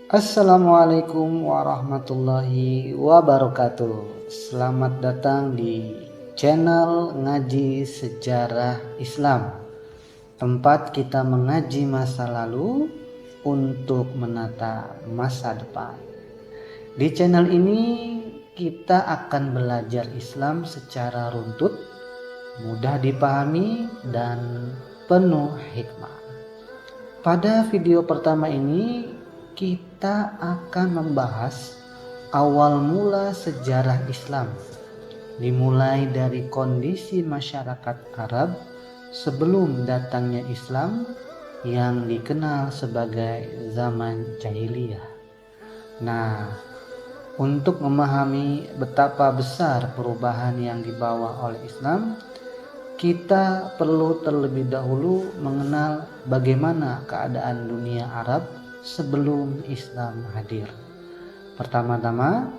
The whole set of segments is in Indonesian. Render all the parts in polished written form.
Assalamualaikum warahmatullahi wabarakatuh. Selamat datang di channel Ngaji Sejarah Islam, tempat kita mengaji masa lalu untuk menata masa depan. Di channel ini kita akan belajar Islam secara runtut, mudah dipahami dan penuh hikmah. Pada video pertama ini kita akan membahas awal mula sejarah Islam, dimulai dari kondisi masyarakat Arab sebelum datangnya Islam yang dikenal sebagai zaman jahiliyah. Nah, untuk memahami betapa besar perubahan yang dibawa oleh Islam, kita perlu terlebih dahulu mengenal bagaimana keadaan dunia Arab sebelum Islam hadir. Pertama-tama,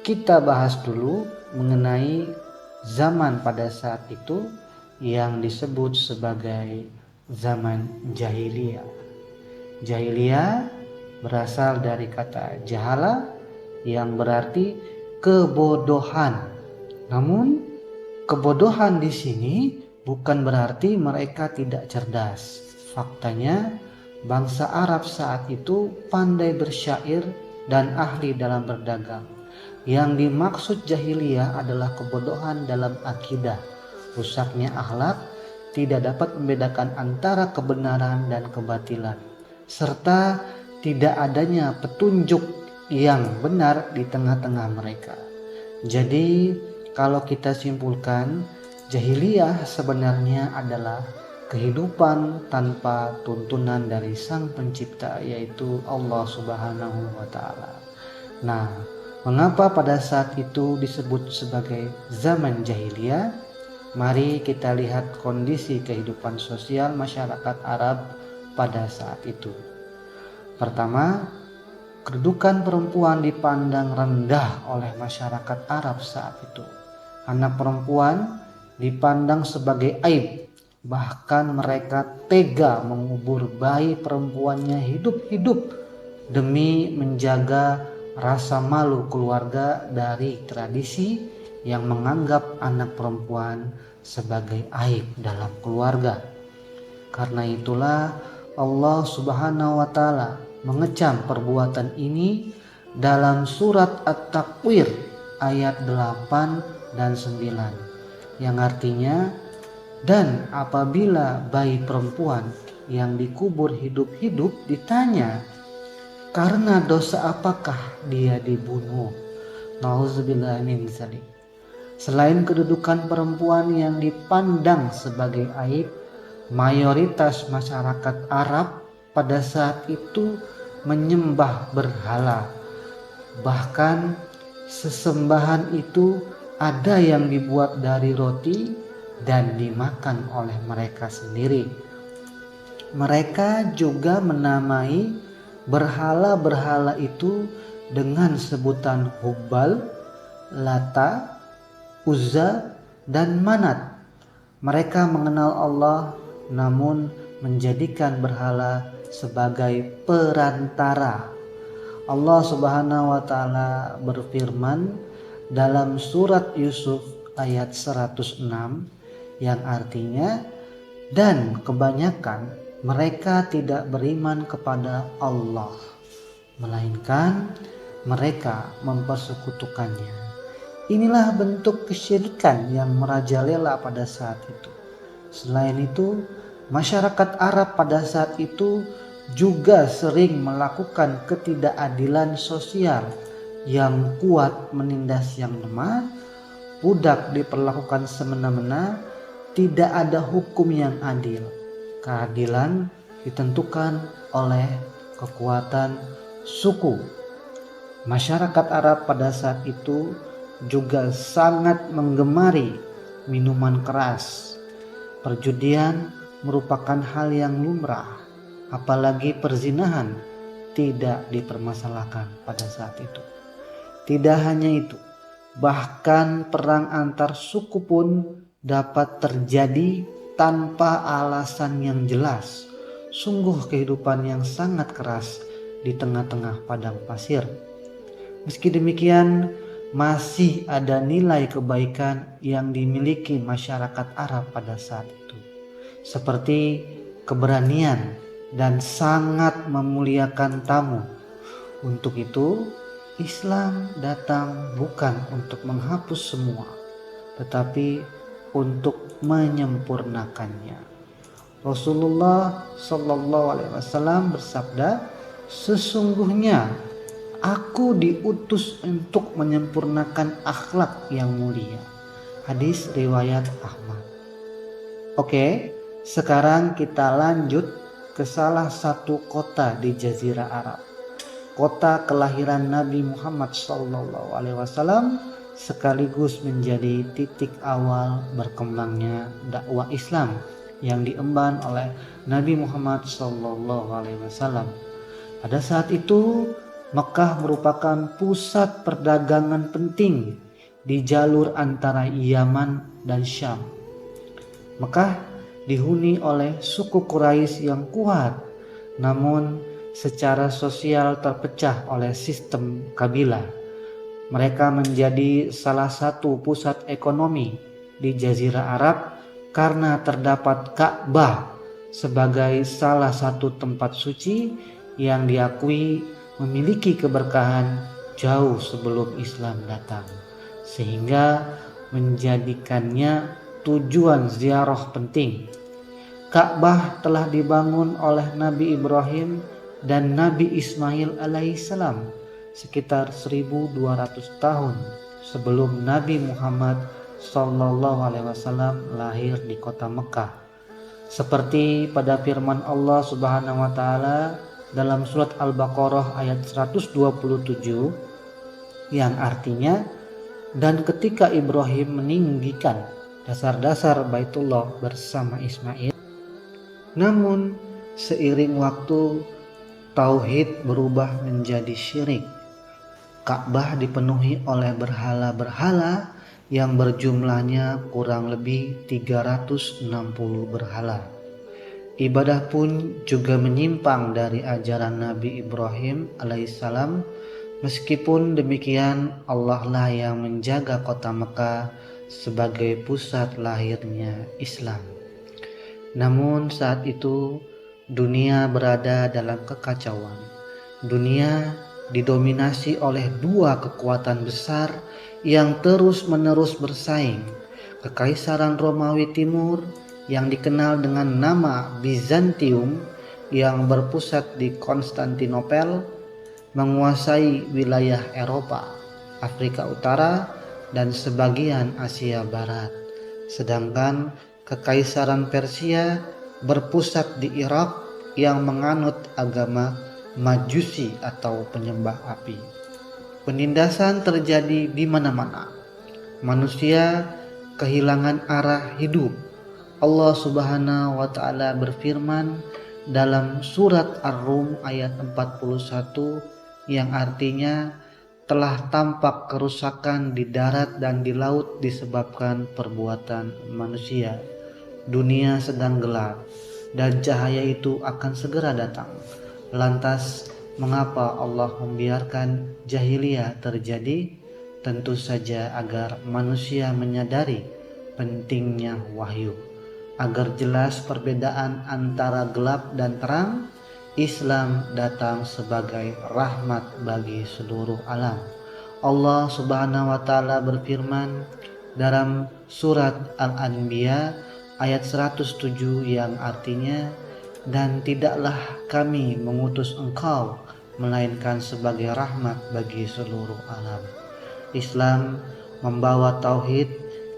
kita bahas dulu mengenai zaman pada saat itu yang disebut sebagai zaman jahiliyah. Jahiliyah berasal dari kata jahala yang berarti kebodohan. Namun kebodohan di sini bukan berarti mereka tidak cerdas. Faktanya, bangsa Arab saat itu pandai bersyair dan ahli dalam berdagang. Yang dimaksud jahiliyah adalah kebodohan dalam akidah, rusaknya akhlak, tidak dapat membedakan antara kebenaran dan kebatilan, serta tidak adanya petunjuk yang benar di tengah-tengah mereka. Jadi, kalau kita simpulkan, jahiliyah sebenarnya adalah kehidupan tanpa tuntunan dari Sang Pencipta, yaitu Allah Subhanahu wa Ta'ala. Nah, mengapa pada saat itu disebut sebagai zaman jahiliyah? Mari kita lihat kondisi kehidupan sosial masyarakat Arab pada saat itu. Pertama, kedudukan perempuan dipandang rendah oleh masyarakat Arab saat itu. Anak perempuan dipandang sebagai aib, bahkan mereka tega mengubur bayi perempuannya hidup-hidup demi menjaga rasa malu keluarga dari tradisi yang menganggap anak perempuan sebagai aib dalam keluarga. Karena itulah Allah Subhanahu wa Ta'ala mengecam perbuatan ini dalam surat At-Takwir ayat 8 dan 9, yang artinya, dan apabila bayi perempuan yang dikubur hidup-hidup ditanya, karena dosa apakah dia dibunuh? Nauzubillah min dzalik. Selain kedudukan perempuan yang dipandang sebagai aib, mayoritas masyarakat Arab pada saat itu menyembah berhala. Bahkan sesembahan itu ada yang dibuat dari roti dan dimakan oleh mereka sendiri. Mereka juga menamai berhala-berhala itu dengan sebutan Hubal, Lata, Uzza, dan Manat. Mereka mengenal Allah namun menjadikan berhala sebagai perantara. Allah Subhanahu wa Ta'ala berfirman dalam surat Yusuf ayat 106 yang artinya, dan kebanyakan mereka tidak beriman kepada Allah, melainkan mereka mempersekutukannya. Inilah bentuk kesyirikan yang merajalela pada saat itu. Selain itu, masyarakat Arab pada saat itu juga sering melakukan ketidakadilan sosial yang kuat menindas yang lemah, budak diperlakukan semena-mena, tidak ada hukum yang adil. Keadilan ditentukan oleh kekuatan suku. Masyarakat Arab pada saat itu juga sangat menggemari minuman keras. Perjudian merupakan hal yang lumrah, apalagi perzinahan tidak dipermasalahkan pada saat itu. Tidak hanya itu, bahkan perang antar suku pun dapat terjadi tanpa alasan yang jelas. Sungguh kehidupan yang sangat keras di tengah-tengah padang pasir. Meski demikian, masih ada nilai kebaikan yang dimiliki masyarakat Arab pada saat itu, seperti keberanian dan sangat memuliakan tamu. Untuk itu, Islam datang bukan untuk menghapus semua, tetapi untuk menyempurnakannya. Rasulullah Shallallahu Alaihi Wasallam bersabda, sesungguhnya aku diutus untuk menyempurnakan akhlak yang mulia. Hadis riwayat Ahmad. Oke, sekarang kita lanjut ke salah satu kota di Jazirah Arab. Kota kelahiran Nabi Muhammad SAW sekaligus menjadi titik awal berkembangnya dakwah Islam yang diemban oleh Nabi Muhammad SAW. Pada saat itu Mekah merupakan pusat perdagangan penting di jalur antara Yaman dan Syam. Mekah dihuni oleh suku Quraisy yang kuat, namun secara sosial terpecah oleh sistem kabilah. Mereka menjadi salah satu pusat ekonomi di Jazirah Arab karena terdapat Ka'bah sebagai salah satu tempat suci yang diakui memiliki keberkahan jauh sebelum Islam datang, sehingga menjadikannya tujuan ziarah penting. Ka'bah telah dibangun oleh Nabi Ibrahim dan Nabi Ismail alaihissalam sekitar 1200 tahun sebelum Nabi Muhammad Sallallahu Alaihi Wasallam lahir di kota Mekah. Seperti pada firman Allah Subhanahu Wa Taala dalam surat Al-Baqarah ayat 127 yang artinya, dan ketika Ibrahim meninggikan dasar-dasar Baitullah bersama Ismail, namun seiring waktu tauhid berubah menjadi syirik. Ka'bah dipenuhi oleh berhala-berhala yang berjumlahnya kurang lebih 360 berhala. Ibadah pun juga menyimpang dari ajaran Nabi Ibrahim alaihissalam. Meskipun demikian, Allah lah yang menjaga kota Mekah sebagai pusat lahirnya Islam. Namun saat itu dunia berada dalam kekacauan. Dunia didominasi oleh dua kekuatan besar yang terus-menerus bersaing. Kekaisaran Romawi Timur yang dikenal dengan nama Bizantium yang berpusat di Konstantinopel menguasai wilayah Eropa, Afrika Utara, dan sebagian Asia Barat. Sedangkan Kekaisaran Persia berpusat di Irak yang menganut agama Majusi atau penyembah api. Penindasan terjadi di mana-mana. Manusia kehilangan arah hidup. Allah Subhanahu wa taala berfirman dalam surat Ar-Rum ayat 41 yang artinya, telah tampak kerusakan di darat dan di laut disebabkan perbuatan manusia. Dunia sedang gelap dan cahaya itu akan segera datang. Lantas mengapa Allah membiarkan jahiliyah terjadi? Tentu saja agar manusia menyadari pentingnya wahyu. Agar jelas perbedaan antara gelap dan terang, Islam datang sebagai rahmat bagi seluruh alam. Allah Subhanahu wa taala berfirman dalam surat Al-Anbiya ayat 107 yang artinya, dan tidaklah kami mengutus engkau melainkan sebagai rahmat bagi seluruh alam. Islam membawa tauhid,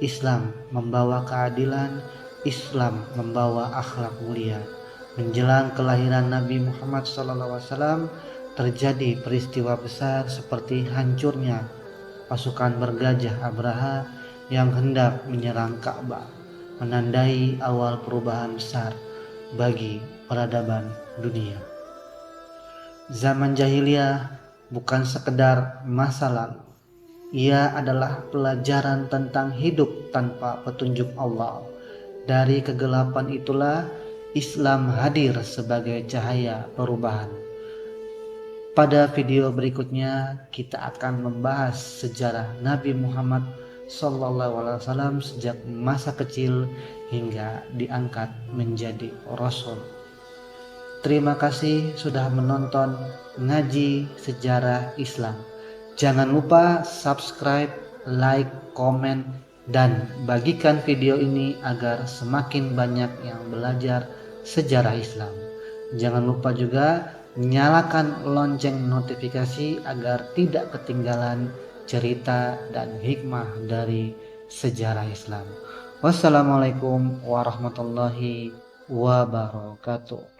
Islam membawa keadilan, Islam membawa akhlak mulia. Menjelang kelahiran Nabi Muhammad SAW terjadi peristiwa besar seperti hancurnya pasukan bergajah Abraha yang hendak menyerang Ka'bah, menandai awal perubahan besar bagi peradaban dunia. Zaman jahiliyah bukan sekedar masa lalu. Ia adalah pelajaran tentang hidup tanpa petunjuk Allah. Dari kegelapan itulah Islam hadir sebagai cahaya perubahan. Pada video berikutnya kita akan membahas sejarah Nabi Muhammad SAW sejak masa kecil hingga diangkat menjadi Rasul. Terima kasih sudah menonton Ngaji Sejarah Islam. Jangan lupa subscribe, like, komen, dan bagikan video ini agar semakin banyak yang belajar sejarah Islam. Jangan lupa juga nyalakan lonceng notifikasi agar tidak ketinggalan cerita dan hikmah dari sejarah Islam. Wassalamualaikum warahmatullahi wabarakatuh.